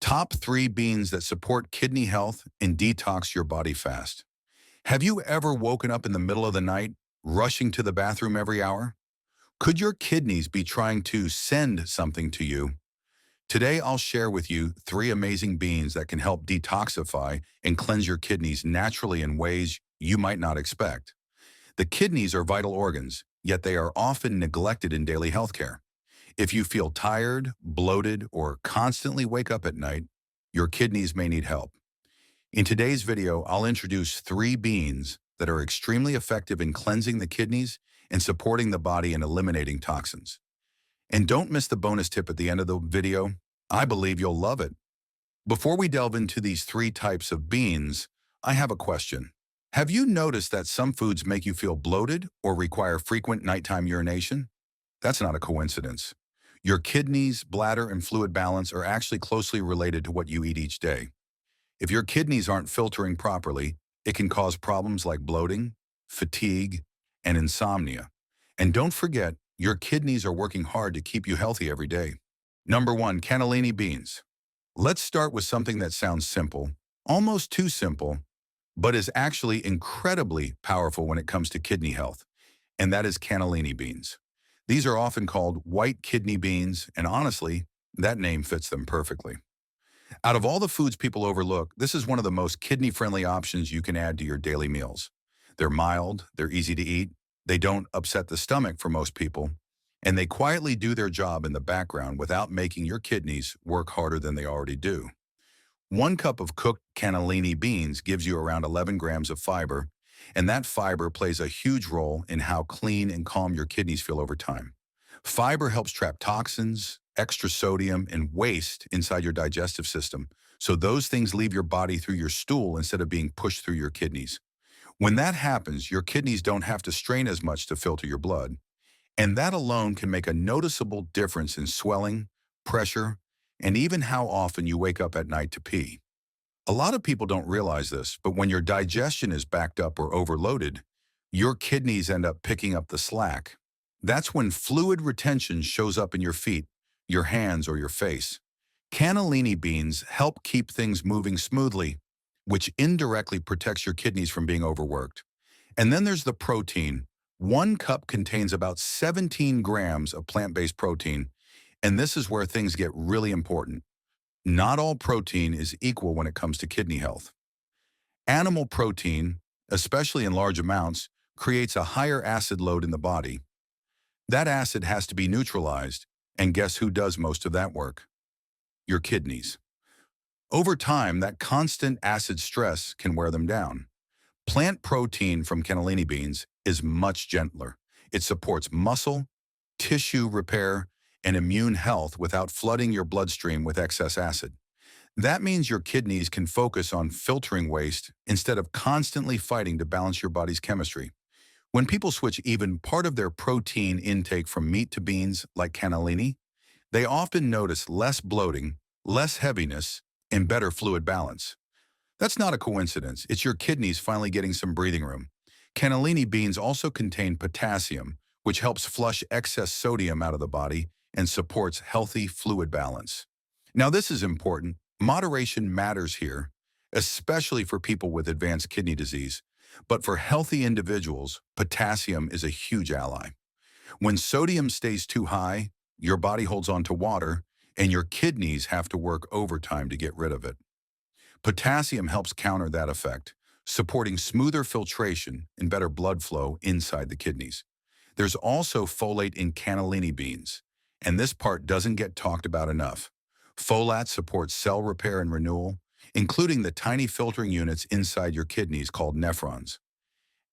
Top 3 beans that support kidney health and detox your body fast. Have you ever woken up in the middle of the night, rushing to the bathroom every hour? Could your kidneys be trying to send something to you? Today, I'll share with you 3 amazing beans that can help detoxify and cleanse your kidneys naturally in ways you might not expect. The kidneys are vital organs, yet they are often neglected in daily healthcare. If you feel tired, bloated, or constantly wake up at night, your kidneys may need help. In today's video, I'll introduce 3 beans that are extremely effective in cleansing the kidneys and supporting the body in eliminating toxins. And don't miss the bonus tip at the end of the video. I believe you'll love it. Before we delve into these 3 types of beans, I have a question. Have you noticed that some foods make you feel bloated or require frequent nighttime urination? That's not a coincidence. Your kidneys, bladder, and fluid balance are actually closely related to what you eat each day. If your kidneys aren't filtering properly, it can cause problems like bloating, fatigue, and insomnia. And don't forget, your kidneys are working hard to keep you healthy every day. Number 1, cannellini beans. Let's start with something that sounds simple, almost too simple, but is actually incredibly powerful when it comes to kidney health, and that is cannellini beans. These are often called white kidney beans, and honestly, that name fits them perfectly. Out of all the foods people overlook, this is one of the most kidney-friendly options you can add to your daily meals. They're mild, they're easy to eat, they don't upset the stomach for most people, and they quietly do their job in the background without making your kidneys work harder than they already do. 1 cup of cooked cannellini beans gives you around 11 grams of fiber, and that fiber plays a huge role in how clean and calm your kidneys feel over time. Fiber helps trap toxins, extra sodium, and waste inside your digestive system, so those things leave your body through your stool instead of being pushed through your kidneys. When that happens, your kidneys don't have to strain as much to filter your blood, and that alone can make a noticeable difference in swelling, pressure, and even how often you wake up at night to pee. A lot of people don't realize this, but when your digestion is backed up or overloaded, your kidneys end up picking up the slack. That's when fluid retention shows up in your feet, your hands, or your face. Cannellini beans help keep things moving smoothly, which indirectly protects your kidneys from being overworked. And then there's the protein. 1 cup contains about 17 grams of plant-based protein, and this is where things get really important. Not all protein is equal when it comes to kidney health. Animal protein, especially in large amounts, creates a higher acid load in the body. That acid has to be neutralized, and guess who does most of that work? Your kidneys. Over time, that constant acid stress can wear them down. Plant protein from cannellini beans is much gentler. It supports muscle, tissue repair, and immune health without flooding your bloodstream with excess acid. That means your kidneys can focus on filtering waste instead of constantly fighting to balance your body's chemistry. When people switch even part of their protein intake from meat to beans, like cannellini, they often notice less bloating, less heaviness, and better fluid balance. That's not a coincidence. It's your kidneys finally getting some breathing room. Cannellini beans also contain potassium, which helps flush excess sodium out of the body and supports healthy fluid balance. Now, this is important. Moderation matters here, especially for people with advanced kidney disease. But for healthy individuals, potassium is a huge ally. When sodium stays too high, your body holds on to water, and your kidneys have to work overtime to get rid of it. Potassium helps counter that effect, supporting smoother filtration and better blood flow inside the kidneys. There's also folate in cannellini beans, and this part doesn't get talked about enough. Folate supports cell repair and renewal, including the tiny filtering units inside your kidneys called nephrons.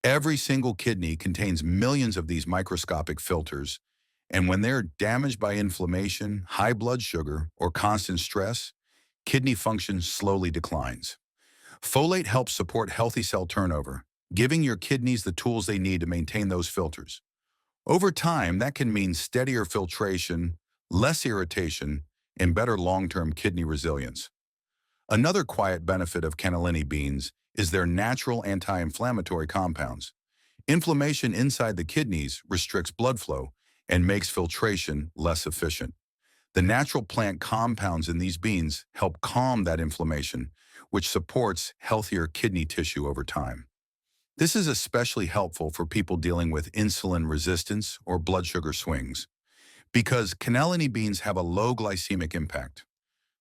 Every single kidney contains millions of these microscopic filters, and when they're damaged by inflammation, high blood sugar, or constant stress, kidney function slowly declines. Folate helps support healthy cell turnover, giving your kidneys the tools they need to maintain those filters. Over time, that can mean steadier filtration, less irritation, and better long-term kidney resilience. Another quiet benefit of cannellini beans is their natural anti-inflammatory compounds. Inflammation inside the kidneys restricts blood flow and makes filtration less efficient. The natural plant compounds in these beans help calm that inflammation, which supports healthier kidney tissue over time. This is especially helpful for people dealing with insulin resistance or blood sugar swings, because cannellini beans have a low glycemic impact.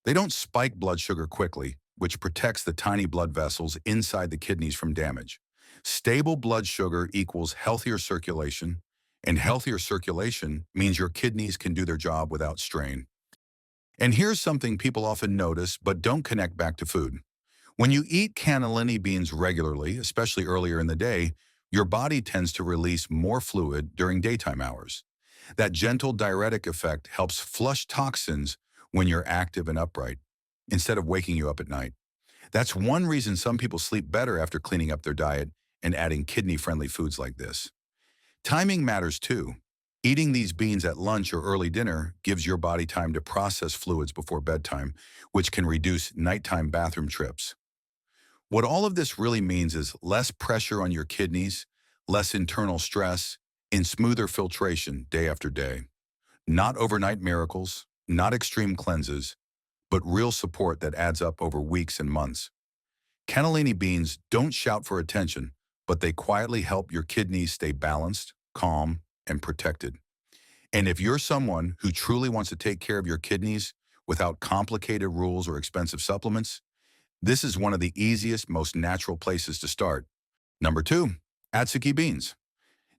They don't spike blood sugar quickly, which protects the tiny blood vessels inside the kidneys from damage. Stable blood sugar equals healthier circulation, and healthier circulation means your kidneys can do their job without strain. And here's something people often notice but don't connect back to food. When you eat cannellini beans regularly, especially earlier in the day, your body tends to release more fluid during daytime hours. That gentle diuretic effect helps flush toxins when you're active and upright, instead of waking you up at night. That's one reason some people sleep better after cleaning up their diet and adding kidney-friendly foods like this. Timing matters too. Eating these beans at lunch or early dinner gives your body time to process fluids before bedtime, which can reduce nighttime bathroom trips. What all of this really means is less pressure on your kidneys, less internal stress, and smoother filtration day after day. Not overnight miracles, not extreme cleanses, but real support that adds up over weeks and months. Cannellini beans don't shout for attention, but they quietly help your kidneys stay balanced, calm, and protected. And if you're someone who truly wants to take care of your kidneys without complicated rules or expensive supplements, this is one of the easiest, most natural places to start. Number 2, Atsuki beans.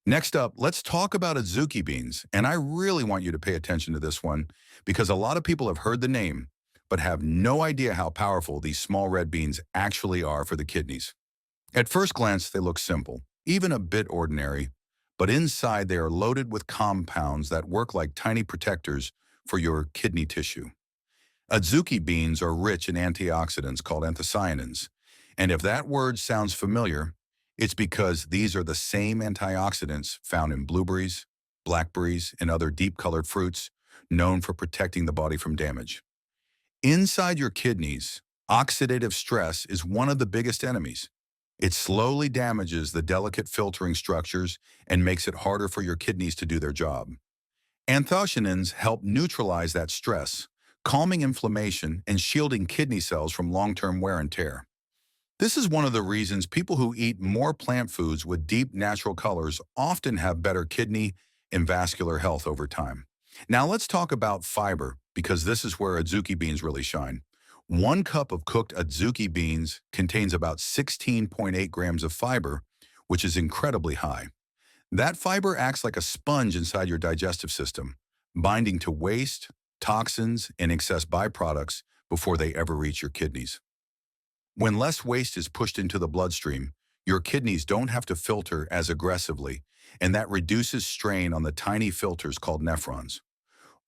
Next up, let's talk about Atsuki beans, and I really want you to pay attention to this one because a lot of people have heard the name, but have no idea how powerful these small red beans actually are for the kidneys. At first glance, they look simple, even a bit ordinary, but inside they are loaded with compounds that work like tiny protectors for your kidney tissue. Atsuki beans are rich in antioxidants called anthocyanins, and if that word sounds familiar, it's because these are the same antioxidants found in blueberries, blackberries, and other deep-colored fruits known for protecting the body from damage. Inside your kidneys, oxidative stress is one of the biggest enemies. It slowly damages the delicate filtering structures and makes it harder for your kidneys to do their job. Anthocyanins help neutralize that stress, calming inflammation and shielding kidney cells from long-term wear and tear. This is one of the reasons people who eat more plant foods with deep natural colors often have better kidney and vascular health over time. Now let's talk about fiber, because this is where Atsuki beans really shine. 1 cup of cooked Atsuki beans contains about 16.8 grams of fiber, which is incredibly high. That fiber acts like a sponge inside your digestive system, binding to waste, toxins, and excess byproducts before they ever reach your kidneys. When less waste is pushed into the bloodstream, your kidneys don't have to filter as aggressively, and that reduces strain on the tiny filters called nephrons.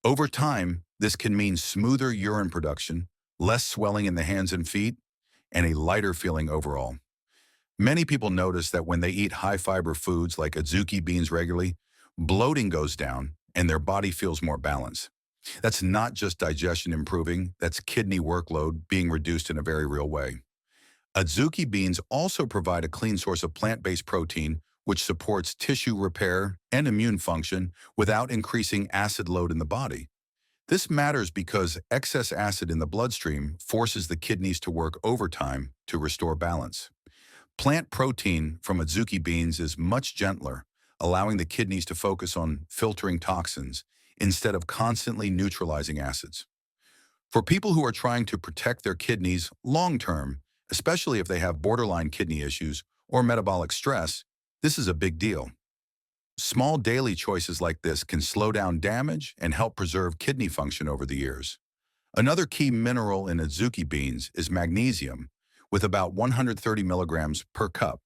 Over time, this can mean smoother urine production, less swelling in the hands and feet, and a lighter feeling overall. Many people notice that when they eat high-fiber foods like Atsuki beans regularly, bloating goes down and their body feels more balanced. That's not just digestion improving, that's kidney workload being reduced in a very real way. Atsuki beans also provide a clean source of plant-based protein, which supports tissue repair and immune function without increasing acid load in the body. This matters because excess acid in the bloodstream forces the kidneys to work overtime to restore balance. Plant protein from Atsuki beans is much gentler, allowing the kidneys to focus on filtering toxins instead of constantly neutralizing acids. For people who are trying to protect their kidneys long-term, especially if they have borderline kidney issues or metabolic stress, this is a big deal. Small daily choices like this can slow down damage and help preserve kidney function over the years. Another key mineral in Atsuki beans is magnesium, with about 130 milligrams per cup.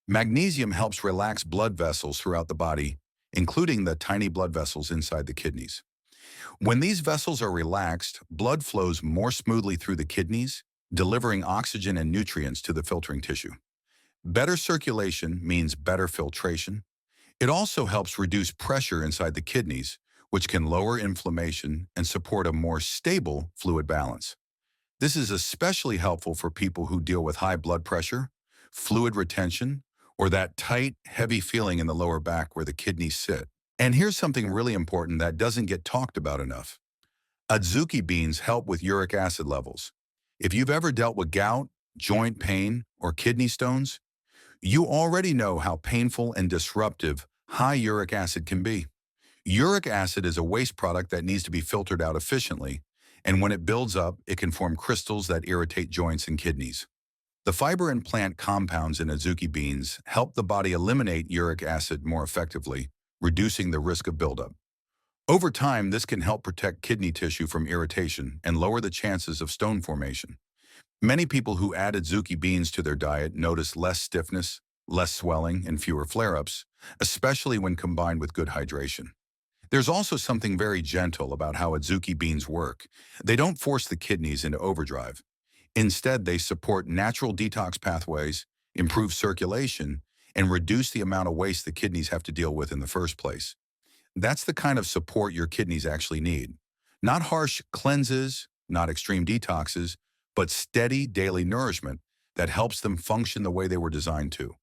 Magnesium helps relax blood vessels throughout the body, including the tiny blood vessels inside the kidneys. When these vessels are relaxed, blood flows more smoothly through the kidneys, delivering oxygen and nutrients to the filtering tissue. Better circulation means better filtration. It also helps reduce pressure inside the kidneys, which can lower inflammation and support a more stable fluid balance. This is especially helpful for people who deal with high blood pressure, fluid retention, or that tight, heavy feeling in the lower back where the kidneys sit. And here's something really important that doesn't get talked about enough. Adzuki beans help with uric acid levels. If you've ever dealt with gout, joint pain, or kidney stones, you already know how painful and disruptive high uric acid can be. Uric acid is a waste product that needs to be filtered out efficiently, and when it builds up, it can form crystals that irritate joints and kidneys. The fiber and plant compounds in Azuki beans help the body eliminate uric acid more effectively, reducing the risk of buildup. Over time, this can help protect kidney tissue from irritation and lower the chances of stone formation. Many people who add Azuki beans to their diet notice less stiffness, less swelling, and fewer flare-ups, especially when combined with good hydration. There's also something very gentle about how Azuki beans work. They don't force the kidneys into overdrive. Instead, they support natural detox pathways, improve circulation, and reduce the amount of waste the kidneys have to deal with in the first place. That's the kind of support your kidneys actually need. Not harsh cleanses, not extreme detoxes, but steady daily nourishment that helps them function the way they were designed to.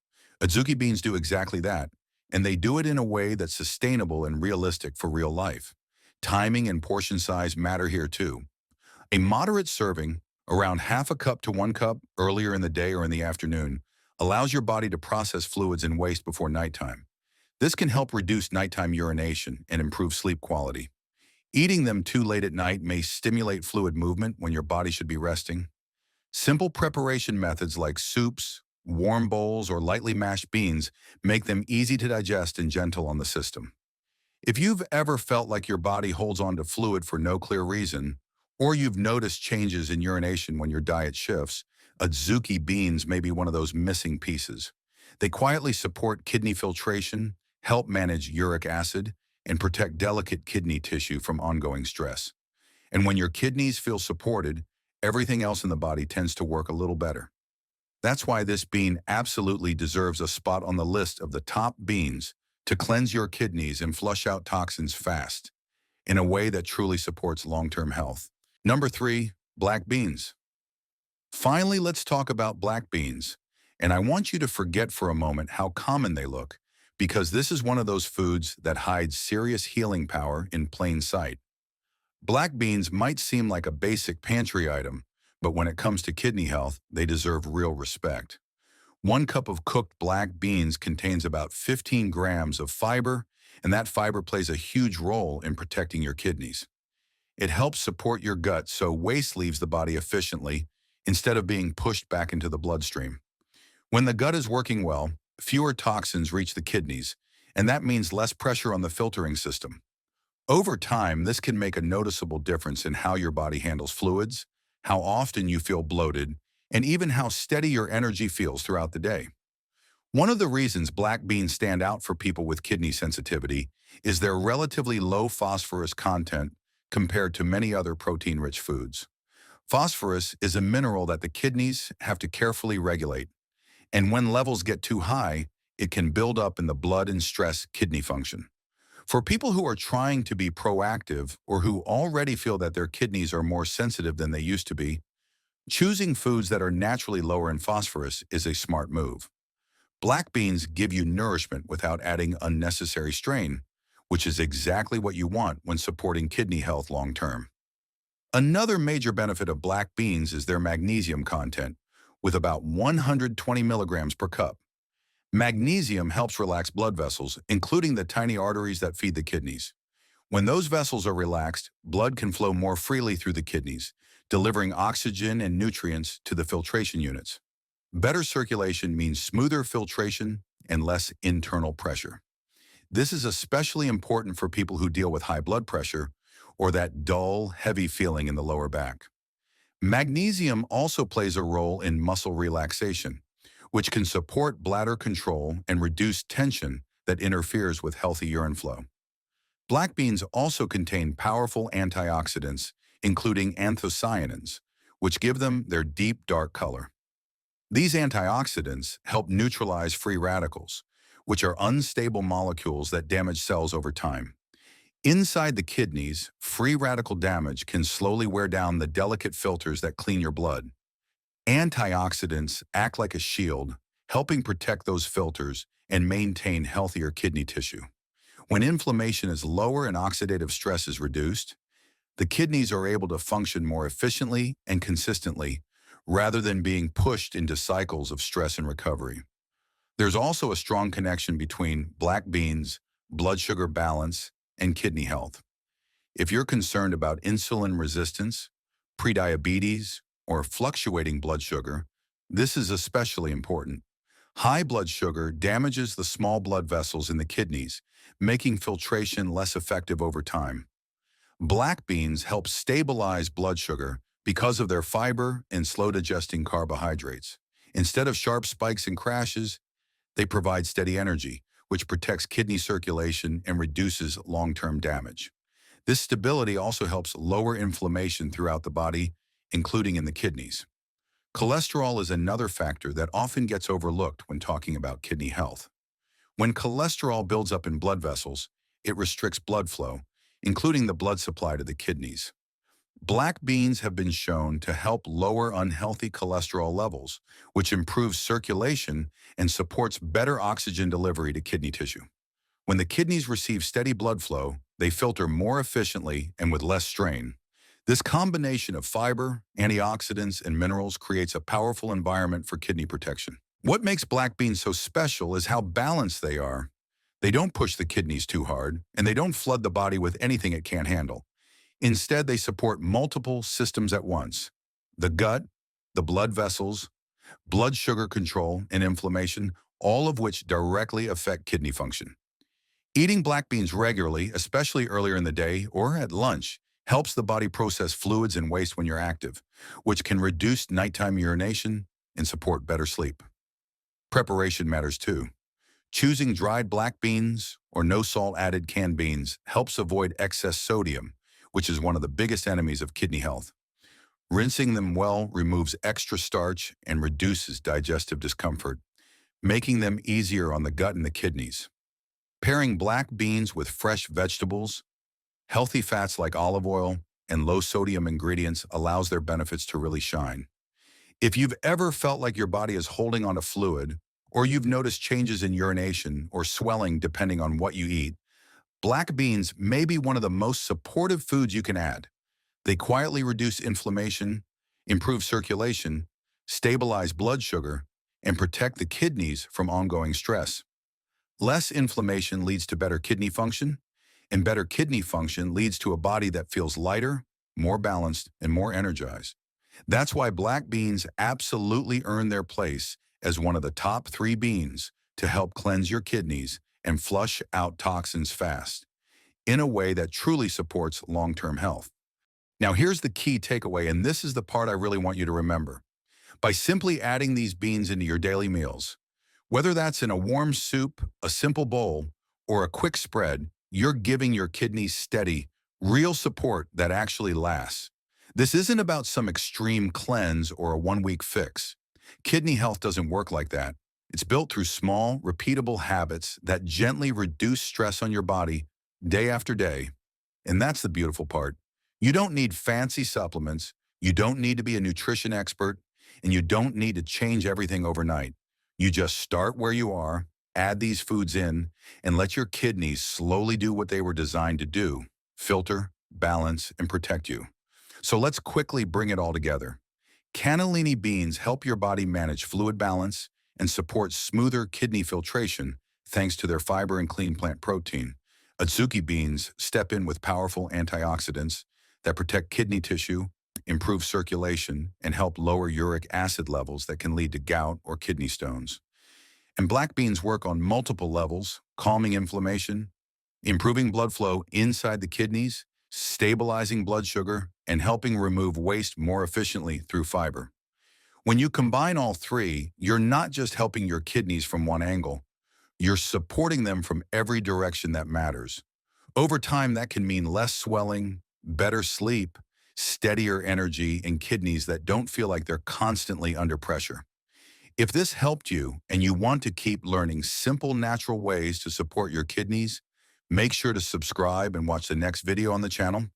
Azuki beans do exactly that, and they do it in a way that's sustainable and realistic for real life. Timing and portion size matter here too. A moderate serving, around half a cup to 1 cup earlier in the day or in the afternoon, allows your body to process fluids and waste before nighttime. This can help reduce nighttime urination and improve sleep quality. Eating them too late at night may stimulate fluid movement when your body should be resting. Simple preparation methods like soups, warm bowls, or lightly mashed beans make them easy to digest and gentle on the system. If you've ever felt like your body holds on to fluid for no clear reason, or you've noticed changes in urination when your diet shifts, Azuki beans may be one of those missing pieces. They quietly support kidney filtration, help manage uric acid, and protect delicate kidney tissue from ongoing stress. And when your kidneys feel supported, everything else in the body tends to work a little better. That's why this bean absolutely deserves a spot on the list of the top beans to cleanse your kidneys and flush out toxins fast, in a way that truly supports long-term health. Number 3, black beans. Finally, let's talk about black beans. And I want you to forget for a moment how common they look, because this is one of those foods that hides serious healing power in plain sight. Black beans might seem like a basic pantry item, but when it comes to kidney health, they deserve real respect. 1 cup of cooked black beans contains about 15 grams of fiber, and that fiber plays a huge role in protecting your kidneys. It helps support your gut so waste leaves the body efficiently instead of being pushed back into the bloodstream. When the gut is working well, fewer toxins reach the kidneys, and that means less pressure on the filtering system. Over time, this can make a noticeable difference in how your body handles fluids, how often you feel bloated, and even how steady your energy feels throughout the day. One of the reasons black beans stand out for people with kidney sensitivity is their relatively low phosphorus content compared to many other protein-rich foods. Phosphorus is a mineral that the kidneys have to carefully regulate, and when levels get too high, it can build up in the blood and stress kidney function. For people who are trying to be proactive or who already feel that their kidneys are more sensitive than they used to be, choosing foods that are naturally lower in phosphorus is a smart move. Black beans give you nourishment without adding unnecessary strain, which is exactly what you want when supporting kidney health long term. Another major benefit of black beans is their magnesium content, with about 120 milligrams per cup. Magnesium helps relax blood vessels, including the tiny arteries that feed the kidneys. When those vessels are relaxed, blood can flow more freely through the kidneys, delivering oxygen and nutrients to the filtration units. Better circulation means smoother filtration and less internal pressure. This is especially important for people who deal with high blood pressure or that dull, heavy feeling in the lower back. Magnesium also plays a role in muscle relaxation, which can support bladder control and reduce tension that interferes with healthy urine flow. Black beans also contain powerful antioxidants, including anthocyanins, which give them their deep, dark color. These antioxidants help neutralize free radicals, which are unstable molecules that damage cells over time. Inside the kidneys, free radical damage can slowly wear down the delicate filters that clean your blood. Antioxidants act like a shield, helping protect those filters and maintain healthier kidney tissue. When inflammation is lower and oxidative stress is reduced, The kidneys are able to function more efficiently and consistently, rather than being pushed into cycles of stress and recovery. There's also a strong connection between black beans, blood sugar balance, and kidney health. If you're concerned about insulin resistance, prediabetes, or fluctuating blood sugar, this is especially important. High blood sugar damages the small blood vessels in the kidneys, making filtration less effective over time. Black beans help stabilize blood sugar because of their fiber and slow-digesting carbohydrates. Instead of sharp spikes and crashes, they provide steady energy, which protects kidney circulation and reduces long-term damage. This stability also helps lower inflammation throughout the body, including in the kidneys. Cholesterol is another factor that often gets overlooked when talking about kidney health. When cholesterol builds up in blood vessels, it restricts blood flow, including the blood supply to the kidneys. Black beans have been shown to help lower unhealthy cholesterol levels, which improves circulation and supports better oxygen delivery to kidney tissue. When the kidneys receive steady blood flow, they filter more efficiently and with less strain. This combination of fiber, antioxidants, and minerals creates a powerful environment for kidney protection. What makes black beans so special is how balanced they are. They don't push the kidneys too hard, and they don't flood the body with anything it can't handle. Instead, they support multiple systems at once: the gut, the blood vessels, blood sugar control, and inflammation, all of which directly affect kidney function. Eating black beans regularly, especially earlier in the day or at lunch, helps the body process fluids and waste when you're active, which can reduce nighttime urination and support better sleep. Preparation matters too. Choosing dried black beans or no salt added canned beans helps avoid excess sodium, which is one of the biggest enemies of kidney health. Rinsing them well removes extra starch and reduces digestive discomfort, making them easier on the gut and the kidneys. Pairing black beans with fresh vegetables, healthy fats like olive oil, and low-sodium ingredients allows their benefits to really shine. If you've ever felt like your body is holding on to fluid, or you've noticed changes in urination or swelling depending on what you eat, black beans may be one of the most supportive foods you can add. They quietly reduce inflammation, improve circulation, stabilize blood sugar, and protect the kidneys from ongoing stress. Less inflammation leads to better kidney function, and better kidney function leads to a body that feels lighter, more balanced, and more energized. That's why black beans absolutely earn their place as one of the top 3 beans to help cleanse your kidneys and flush out toxins fast, in a way that truly supports long-term health. Now here's the key takeaway, and this is the part I really want you to remember. By simply adding these beans into your daily meals, whether that's in a warm soup, a simple bowl, or a quick spread, you're giving your kidneys steady, real support that actually lasts. This isn't about some extreme cleanse or a one-week fix. Kidney health doesn't work like that. It's built through small, repeatable habits that gently reduce stress on your body day after day. And that's the beautiful part. You don't need fancy supplements, you don't need to be a nutrition expert, and you don't need to change everything overnight. You just start where you are, add these foods in, and let your kidneys slowly do what they were designed to do: filter, balance, and protect you. So let's quickly bring it all together. Cannellini beans help your body manage fluid balance and support smoother kidney filtration thanks to their fiber and clean plant protein. Adzuki beans step in with powerful antioxidants that protect kidney tissue, improve circulation, and help lower uric acid levels that can lead to gout or kidney stones. And black beans work on multiple levels: calming inflammation, improving blood flow inside the kidneys, stabilizing blood sugar, and helping remove waste more efficiently through fiber. When you combine all 3, you're not just helping your kidneys from one angle, you're supporting them from every direction that matters. Over time, that can mean less swelling, better sleep, steadier energy, and kidneys that don't feel like they're constantly under pressure. If this helped you and you want to keep learning simple, natural ways to support your kidneys, make sure to subscribe and watch the next video on the channel.